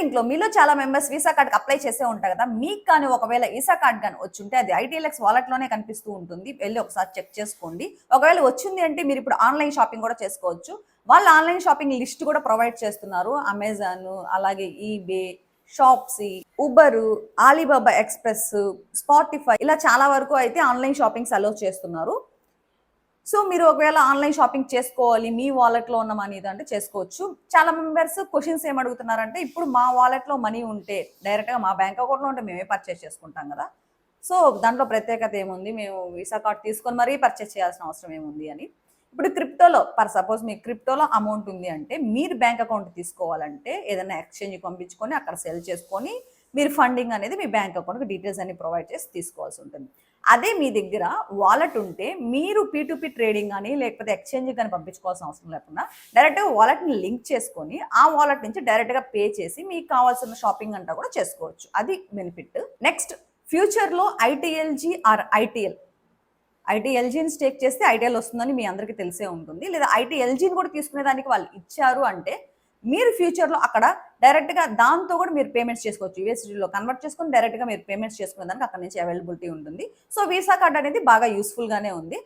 ఇంటర్లింక్లో మీలో చాలా members visa కార్డ్కి అప్లై చేసే ఉంటారు కదా. మీకు కానీ ఒకవేళ వీసా కార్డ్ కానీ వచ్చి ఉంటే అది ఐటీఎల్ఎక్స్ వాలెట్లోనే కనిపిస్తూ ఉంటుంది. వెళ్ళి ఒకసారి చెక్ చేసుకోండి. ఒకవేళ వచ్చింది అంటే మీరు ఇప్పుడు ఆన్లైన్ షాపింగ్ కూడా చేసుకోవచ్చు. వాళ్ళు ఆన్లైన్ షాపింగ్ లిస్ట్ కూడా ప్రొవైడ్ చేస్తున్నారు. అమెజాన్, అలాగే eBay, Shopsy, Uber, Alibaba Express, Spotify ఇలా చాలా వరకు అయితే ఆన్లైన్ షాపింగ్స్ అలౌ చేస్తున్నారు. సో మీరు ఒకవేళ ఆన్లైన్ షాపింగ్ చేసుకోవాలి, మీ వాలెట్లో ఉన్న మనీ అంటే చేసుకోవచ్చు. చాలా మెంబర్స్ క్వశ్చన్స్ ఏం అడుగుతున్నారంటే, ఇప్పుడు మా వాలెట్లో మనీ ఉంటే డైరెక్ట్గా మా బ్యాంక్ అకౌంట్లో ఉంటే మేమే పర్చేస్ చేసుకుంటాం కదా. సో దాంట్లో ప్రత్యేకత ఏముంది, మేము వీసా కార్డ్ తీసుకొని మరీ పర్చేస్ చేయాల్సిన అవసరం ఏముంది అని. ఇప్పుడు క్రిప్టోలో సపోజ్ మీకు క్రిప్టోలో అమౌంట్ ఉంది అంటే మీరు బ్యాంక్ అకౌంట్ తీసుకోవాలంటే ఏదైనా ఎక్స్చేంజ్కి పంపించుకొని అక్కడ సెల్ చేసుకొని మీరు ఫండింగ్ అనేది మీ బ్యాంక్ అకౌంట్కి డీటెయిల్స్ అన్ని ప్రొవైడ్ చేసి తీసుకోవాల్సి ఉంటుంది. అదే మీ దగ్గర వాలెట్ ఉంటే మీరు పీ2పీ ట్రేడింగ్ కానీ లేకపోతే ఎక్స్చేంజ్ కానీ పంపించుకోవాల్సిన అవసరం లేకుండా డైరెక్ట్గా వాలెట్ని లింక్ చేసుకొని ఆ వాలెట్ నుంచి డైరెక్ట్గా పే చేసి మీకు కావాల్సిన షాపింగ్ అంతా కూడా చేసుకోవచ్చు. అది బెనిఫిట్. నెక్స్ట్, ఫ్యూచర్లో ఐటీఎల్జీ ఆర్ ఐటీఎల్జీని స్టేక్ చేస్తే ఐటీఎల్ వస్తుందని మీ అందరికీ తెలిసే ఉంటుంది. లేదా ఐటీఎల్జీని కూడా తీసుకునేదానికి వాళ్ళు ఇచ్చారు అంటే మీరు ఫ్యూచర్లో అక్కడ డైరెక్ట్గా దాంతో కూడా మీరు పేమెంట్స్ చేసుకోవచ్చు. యూఎస్డీలో కన్వర్ట్ చేసుకొని డైరెక్ట్గా మీరు పేమెంట్స్ చేసుకునేదానికి అక్కడ నుంచి అవైలబిలిటీ ఉంటుంది. సో వీసా కార్డ్ అనేది బాగా యూస్ఫుల్గానే ఉంది.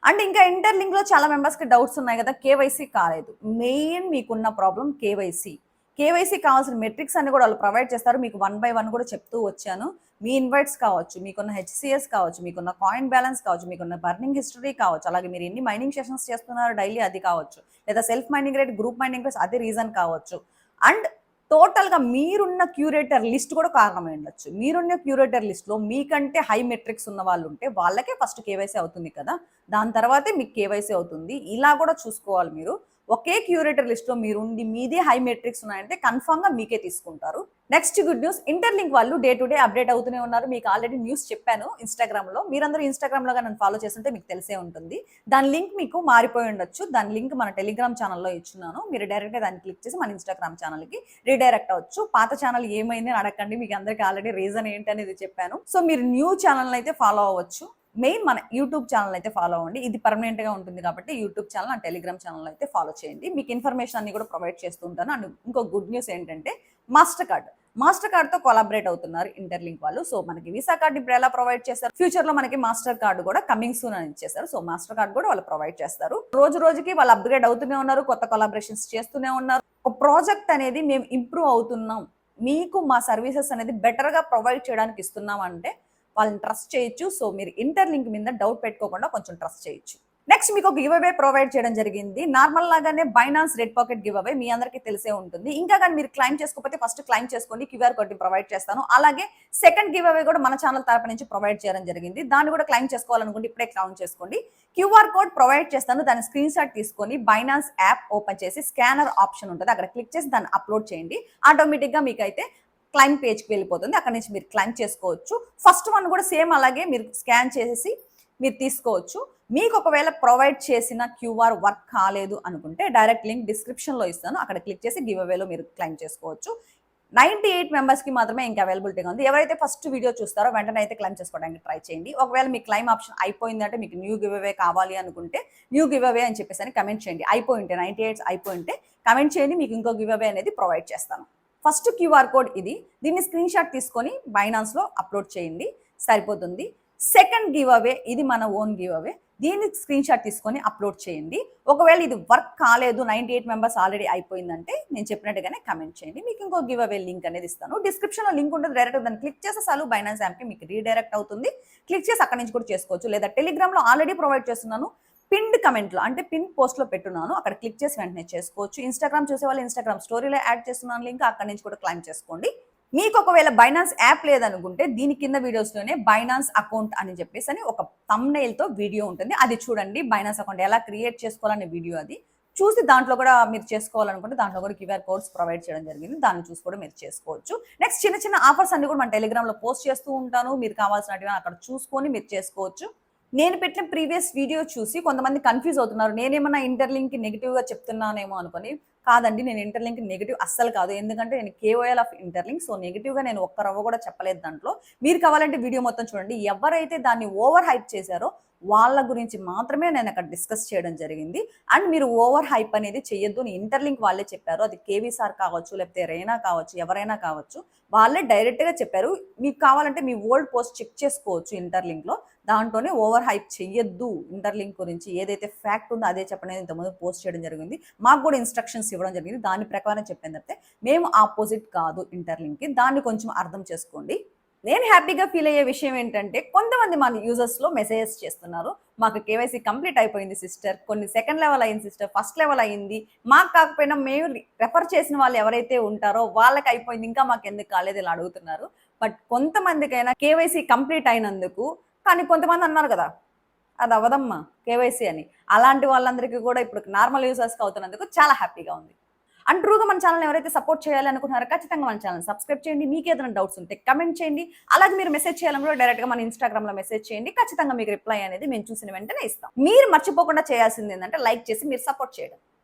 అండ్ ఇంకా ఇంటర్లింక్లో చాలా మెంబర్స్కి డౌట్స్ ఉన్నాయి కదా, కేవైసీ కాలేదు. మెయిన్ మీకున్న ప్రాబ్లం కేవైసీ కావాల్సిన మెట్రిక్స్ అన్ని కూడా వాళ్ళు ప్రొవైడ్ చేస్తారు. మీకు 1 by 1 కూడా చెప్తూ వచ్చాను. మీ ఇన్వైట్స్ కావచ్చు, మీకున్న హెచ్సిఎస్ కావచ్చు, మీకున్న కాయిన్ బ్యాలెన్స్ కావచ్చు, మీకున్న బర్నింగ్ హిస్టరీ కావచ్చు, అలాగే మీరు ఎన్ని మైనింగ్ సెషన్స్ చేస్తున్నారు డైలీ అది కావచ్చు, లేదా self mining rate, group mining rates అది రీజన్ కావచ్చు. అండ్ టోటల్గా మీరున్న క్యూరేటర్ లిస్ట్ కూడా కారణమై ఉండొచ్చు. మీరున్న క్యూరేటర్ లిస్ట్లో మీకంటే హై మెట్రిక్స్ ఉన్న వాళ్ళు ఉంటే వాళ్ళకే ఫస్ట్ కేవైసీ అవుతుంది కదా, దాని తర్వాతే మీకు కేవైసీ అవుతుంది. ఇలా కూడా చూసుకోవాలి మీరు. ఒకే క్యూరేటర్ లిస్ట్లో మీరుండి మీదే హై మెట్రిక్స్ ఉన్నాయంటే కన్ఫామ్గా మీకే తీసుకుంటారు. నెక్స్ట్ గుడ్ న్యూస్, ఇంటర్లింక్ వాళ్ళు డే టు డే అప్డేట్ అవుతూనే ఉన్నారు. మీకు ఆల్రెడీ న్యూస్ చెప్పాను ఇన్స్టాగ్రామ్లో. మీరందరూ ఇన్స్టాగ్రామ్లో నన్ను ఫాలో చేస్తుంటే మీకు తెలిసే ఉంటుంది. దాని లింక్ మీకు మారిపోయి ఉండొచ్చు. దాని లింక్ మన టెలిగ్రామ్ ఛానల్లో ఇచ్చున్నాను. మీరు డైరెక్ట్గా దాన్ని క్లిక్ చేసి మన ఇన్స్టాగ్రామ్ ఛానల్కి రీడైరెక్ట్ అవ్వచ్చు. పాత ఛానల్ ఏమైంది అని అడగండి, మీకు అందరికీ ఆల్రెడీ రీజన్ ఏంటి అనేది చెప్పాను. సో మీరు న్యూ ఛానల్ అయితే ఫాలో అవ్వచ్చు. మెయిన్ మన యూట్యూబ్ ఛానల్ అయితే ఫాలో అవ్వండి. ఇది పర్మనెంట్గా ఉంటుంది కాబట్టి YouTube channel and Telegram channel అయితే ఫాలో చేయండి. మీకు ఇన్ఫర్మేషన్ అన్ని కూడా ప్రొవైడ్ చేస్తూ ఉంటాను. అండ్ ఇంకో గుడ్ న్యూస్ ఏంటంటే మాస్టర్ కార్డ్తో కొలాబరేట్ అవుతున్నారు ఇంటర్లింక్ వాళ్ళు. సో మనకి వీసా కార్డ్ ఇప్పుడు ఎలా ప్రొవైడ్ చేస్తారు, ఫ్యూచర్లో మనకి మాస్టర్ కార్డు కూడా కమింగ్ సూన్ అని ఇచ్చేస్తారు. సో మాస్టర్ కార్డ్ కూడా వాళ్ళు ప్రొవైడ్ చేస్తారు. రోజుకి వాళ్ళు అప్గ్రేడ్ అవుతూనే ఉన్నారు, కొత్త కొలాబరేషన్స్ చేస్తూనే ఉన్నారు. ఒక ప్రాజెక్ట్ అనేది మేము ఇంప్రూవ్ అవుతున్నాం, మీకు మా సర్వీసెస్ అనేది బెటర్గా ప్రొవైడ్ చేయడానికి ఇస్తున్నాం అంటే వాళ్ళని ట్రస్ట్ చేయొచ్చు. సో మీరు ఇంటర్లింక్ మీద డౌట్ పెట్టుకోకుండా కొంచెం ట్రస్ట్ చేయొచ్చు. నెక్స్ట్ మీకు ఒక గివ్ అవే ప్రొవైడ్ చేయడం జరిగింది. నార్మల్ లాగానే Binance red pocket giveaway మీ అందరికీ తెలిసే ఉంటుంది. ఇంకా కానీ మీరు క్లైమ్ చేసుకోకపోతే ఫస్ట్ క్లైమ్ చేసుకోండి, క్యూఆర్ కోడ్ ప్రొవైడ్ చేస్తాను. అలాగే సెకండ్ గివ్ అవే కూడా మన ఛానల్ తరపు నుంచి ప్రొవైడ్ చేయడం జరిగింది. దాన్ని కూడా క్లైమ్ చేసుకోవాలనుకుంటే ఇప్పుడే క్లైమ్ చేసుకోండి. క్యూఆర్ కోడ్ ప్రొవైడ్ చేస్తాను, దాని స్క్రీన్ షాట్ తీసుకొని బైనాన్స్ యాప్ ఓపెన్ చేసి స్కానర్ ఆప్షన్ ఉంటుంది, అక్కడ క్లిక్ చేసి దాన్ని అప్లోడ్ చేయండి. ఆటోమేటిక్గా మీకైతే క్లైమ్ పేజ్కి వెళ్ళిపోతుంది. అక్కడ నుంచి మీరు క్లైమ్ చేసుకోవచ్చు. ఫస్ట్ వన్ కూడా సేమ్ అలాగే మీరు స్కాన్ చేసి మీరు తీసుకోవచ్చు. మీకు ఒకవేళ ప్రొవైడ్ చేసిన క్యూఆర్ వర్క్ కాలేదు అనుకుంటే డైరెక్ట్ లింక్ డిస్క్రిప్షన్లో ఇస్తాను, అక్కడ క్లిక్ చేసి గివ్ అవేలో మీరు క్లైమ్ చేసుకోవచ్చు. 98 మెంబర్స్కి మాత్రమే ఇంకా అవైలబిలిటీగా ఉంది. ఎవరైతే ఫస్ట్ వీడియో చూస్తారో వెంటనే అయితే క్లైమ్ చేసుకోవడానికి ట్రై చేయండి. ఒకవేళ మీ క్లైమ్ ఆప్షన్ అయిపోయిందంటే మీకు న్యూ గివ్ అవే కావాలి అనుకుంటే న్యూ గివ్ అవే అని చెప్పేసి కమెంట్ చేయండి. అయిపోయింటే 98 అయిపోయింటే కమెంట్ చేయండి, మీకు ఇంకో గివ్ అవే అనేది ప్రొవైడ్ చేస్తాను. ఫస్ట్ క్యూఆర్ కోడ్ ఇది, దీన్ని స్క్రీన్ షాట్ తీసుకొని బైనాన్స్లో అప్లోడ్ చేయండి, సరిపోతుంది. సెకండ్ గివ్ అవే ఇది మన ఓన్ గివ్ అవే, దీన్ని స్క్రీన్ షాట్ తీసుకొని అప్లోడ్ చేయండి. ఒకవేళ ఇది వర్క్ కాలేదు, 98 మెంబర్స్ ఆల్రెడీ అయిపోయిందంటే నేను చెప్పినట్టుగానే కమెంట్ చేయండి, మీకు ఇంకో గివ్ అవే లింక్ అనేది ఇస్తాను. డిస్క్రిప్షన్లో లింక్ ఉంటుంది, డైరెక్ట్ దాన్ని క్లిక్ చేస్తే చాలు బైనాన్స్ యాప్కి మీకు రీడైరెక్ట్ అవుతుంది. క్లిక్ చేసి అక్కడి నుంచి కూడా చేసుకోవచ్చు. లేదా టెలిగ్రామ్లో ఆల్రెడీ ప్రొవైడ్ చేస్తున్నాను, పిన్డ్ కమెంట్లో అంటే పిన్ పోస్ట్లో పెట్టున్నాను, అక్కడ క్లిక్ చేసి వెంటనే చేసుకోవచ్చు. ఇన్స్టాగ్రామ్ చూసే వాళ్ళు ఇన్స్టాగ్రామ్ స్టోరీలో యాడ్ చేస్తున్నాను లింక్, అక్కడి నుంచి కూడా క్లైమ్ చేసుకోండి. మీకు ఒకవేళ బైనాన్స్ యాప్ లేదనుకుంటే దీని కింద వీడియోస్లోనే బైనాన్స్ అకౌంట్ అని చెప్పేసి ఒక థంబ్నెయిల్తో వీడియో ఉంటుంది, అది చూడండి. బైనాన్స్ అకౌంట్ ఎలా క్రియేట్ చేసుకోవాలనే వీడియో అది చూసి దాంట్లో కూడా మీరు చేసుకోవాలనుకుంటే దాంట్లో కూడా క్యూఆర్ కోడ్స్ ప్రొవైడ్ చేయడం జరిగింది, దాన్ని చూసి కూడా మీరు చేసుకోవచ్చు. నెక్స్ట్ చిన్న ఆఫర్స్ అన్ని కూడా మన టెలిగ్రామ్లో పోస్ట్ చేస్తూ ఉంటాను, మీరు కావాల్సినట్టుగా అక్కడ చూసుకొని మీరు చేసుకోవచ్చు. నేను పెట్టిన ప్రీవియస్ వీడియో చూసి కొంతమంది కన్ఫ్యూజ్ అవుతున్నారు, నేనేమన్నా ఇంటర్లింక్కి నెగిటివ్గా చెప్తున్నానేమో అనుకొని. కాదండి, నేను ఇంటర్లింక్ నెగిటివ్ అస్సలు కాదు, ఎందుకంటే నేను కేఓఎల్ ఆఫ్ ఇంటర్లింక్. సో నెగిటివ్గా నేను ఒక్క రవ్వ కూడా చెప్పలేదు దాంట్లో. మీరు కావాలంటే వీడియో మొత్తం చూడండి. ఎవరైతే దాన్ని ఓవర్ హైప్ చేశారో వాళ్ళ గురించి మాత్రమే నేను అక్కడ డిస్కస్ చేయడం జరిగింది. అండ్ మీరు ఓవర్ హైప్ అనేది చెయ్యొద్దు అని ఇంటర్లింక్ వాళ్ళే చెప్పారు. అది కేవీ సార్ కావచ్చు, లేకపోతే రైనా కావచ్చు, ఎవరైనా కావచ్చు. వాళ్ళే డైరెక్ట్‌గా చెప్పారు. మీకు కావాలంటే మీ ఓల్డ్ పోస్ట్ చెక్ చేసుకోవచ్చు ఇంటర్లింక్‌లో. దాంట్లోనే ఓవర్ హైప్ చెయ్యొద్దు. ఇంటర్లింక్ గురించి ఏదైతే ఫ్యాక్ట్ ఉందో అదే చెప్పండి అని ఇంతకుముందు పోస్ట్ చేయడం జరిగింది. మాకు కూడా ఇన్‌స్ట్రక్షన్స్ ఇవ్వడం జరిగింది. దాని ప్రకారం చెప్పాను తప్పితే మేము ఆపోజిట్ కాదు ఇంటర్లింక్‌కి. దాన్ని కొంచెం అర్థం చేసుకోండి. నేను హ్యాపీగా ఫీల్ అయ్యే విషయం ఏంటంటే కొంతమంది మన యూజర్స్‌లో మెసేజెస్ చేస్తున్నారు. మాకు కేవైసీ కంప్లీట్ అయిపోయింది సిస్టర్. కొన్ని సెకండ్ లెవెల్ అయింది సిస్టర్. ఫస్ట్ లెవెల్ అయింది. మాకు కాకపోయినా మేము రెఫర్ చేసిన వాళ్ళు ఎవరైతే ఉంటారో వాళ్ళకి అయిపోయింది. ఇంకా మాకెందుకు కాలేదు ఇలా అడుగుతున్నారు. బట్ కొంతమందికైనా కేవైసీ కంప్లీట్ అయినందుకు కానీ కొంతమంది అన్నారు కదా! అది అవ్వదమ్మా కేవైసీ అని. అలాంటి వాళ్ళందరికీ కూడా ఇప్పుడు నార్మల్ యూజర్స్‌కి అవుతున్నందుకు చాలా హ్యాపీగా ఉంది. అండ్ ట్రూగా మన ఛానెల్‌ని ఎవరైతే సపోర్ట్ చేయాలి అనుకుంటున్నారో ఖచ్చితంగా మన ఛానెల్‌ని సబ్స్క్రైబ్ చేయండి. మీకేదైనా డౌట్స్ ఉంటే కమెంట్ చేయండి. అలాగే మీరు మెసేజ్ చేయాలని కూడా డైరెక్ట్‌గా మన ఇన్‌స్టాగ్రామ్‌లో మెసేజ్ చేయండి. ఖచ్చితంగా మీకు రిప్లై అనేది మేము చూసిన వెంటనే ఇస్తాం. మీరు మర్చిపోకుండా చేయాల్సింది ఏందంటే లైక్ చేసి మీరు సపోర్ట్ చేయడం.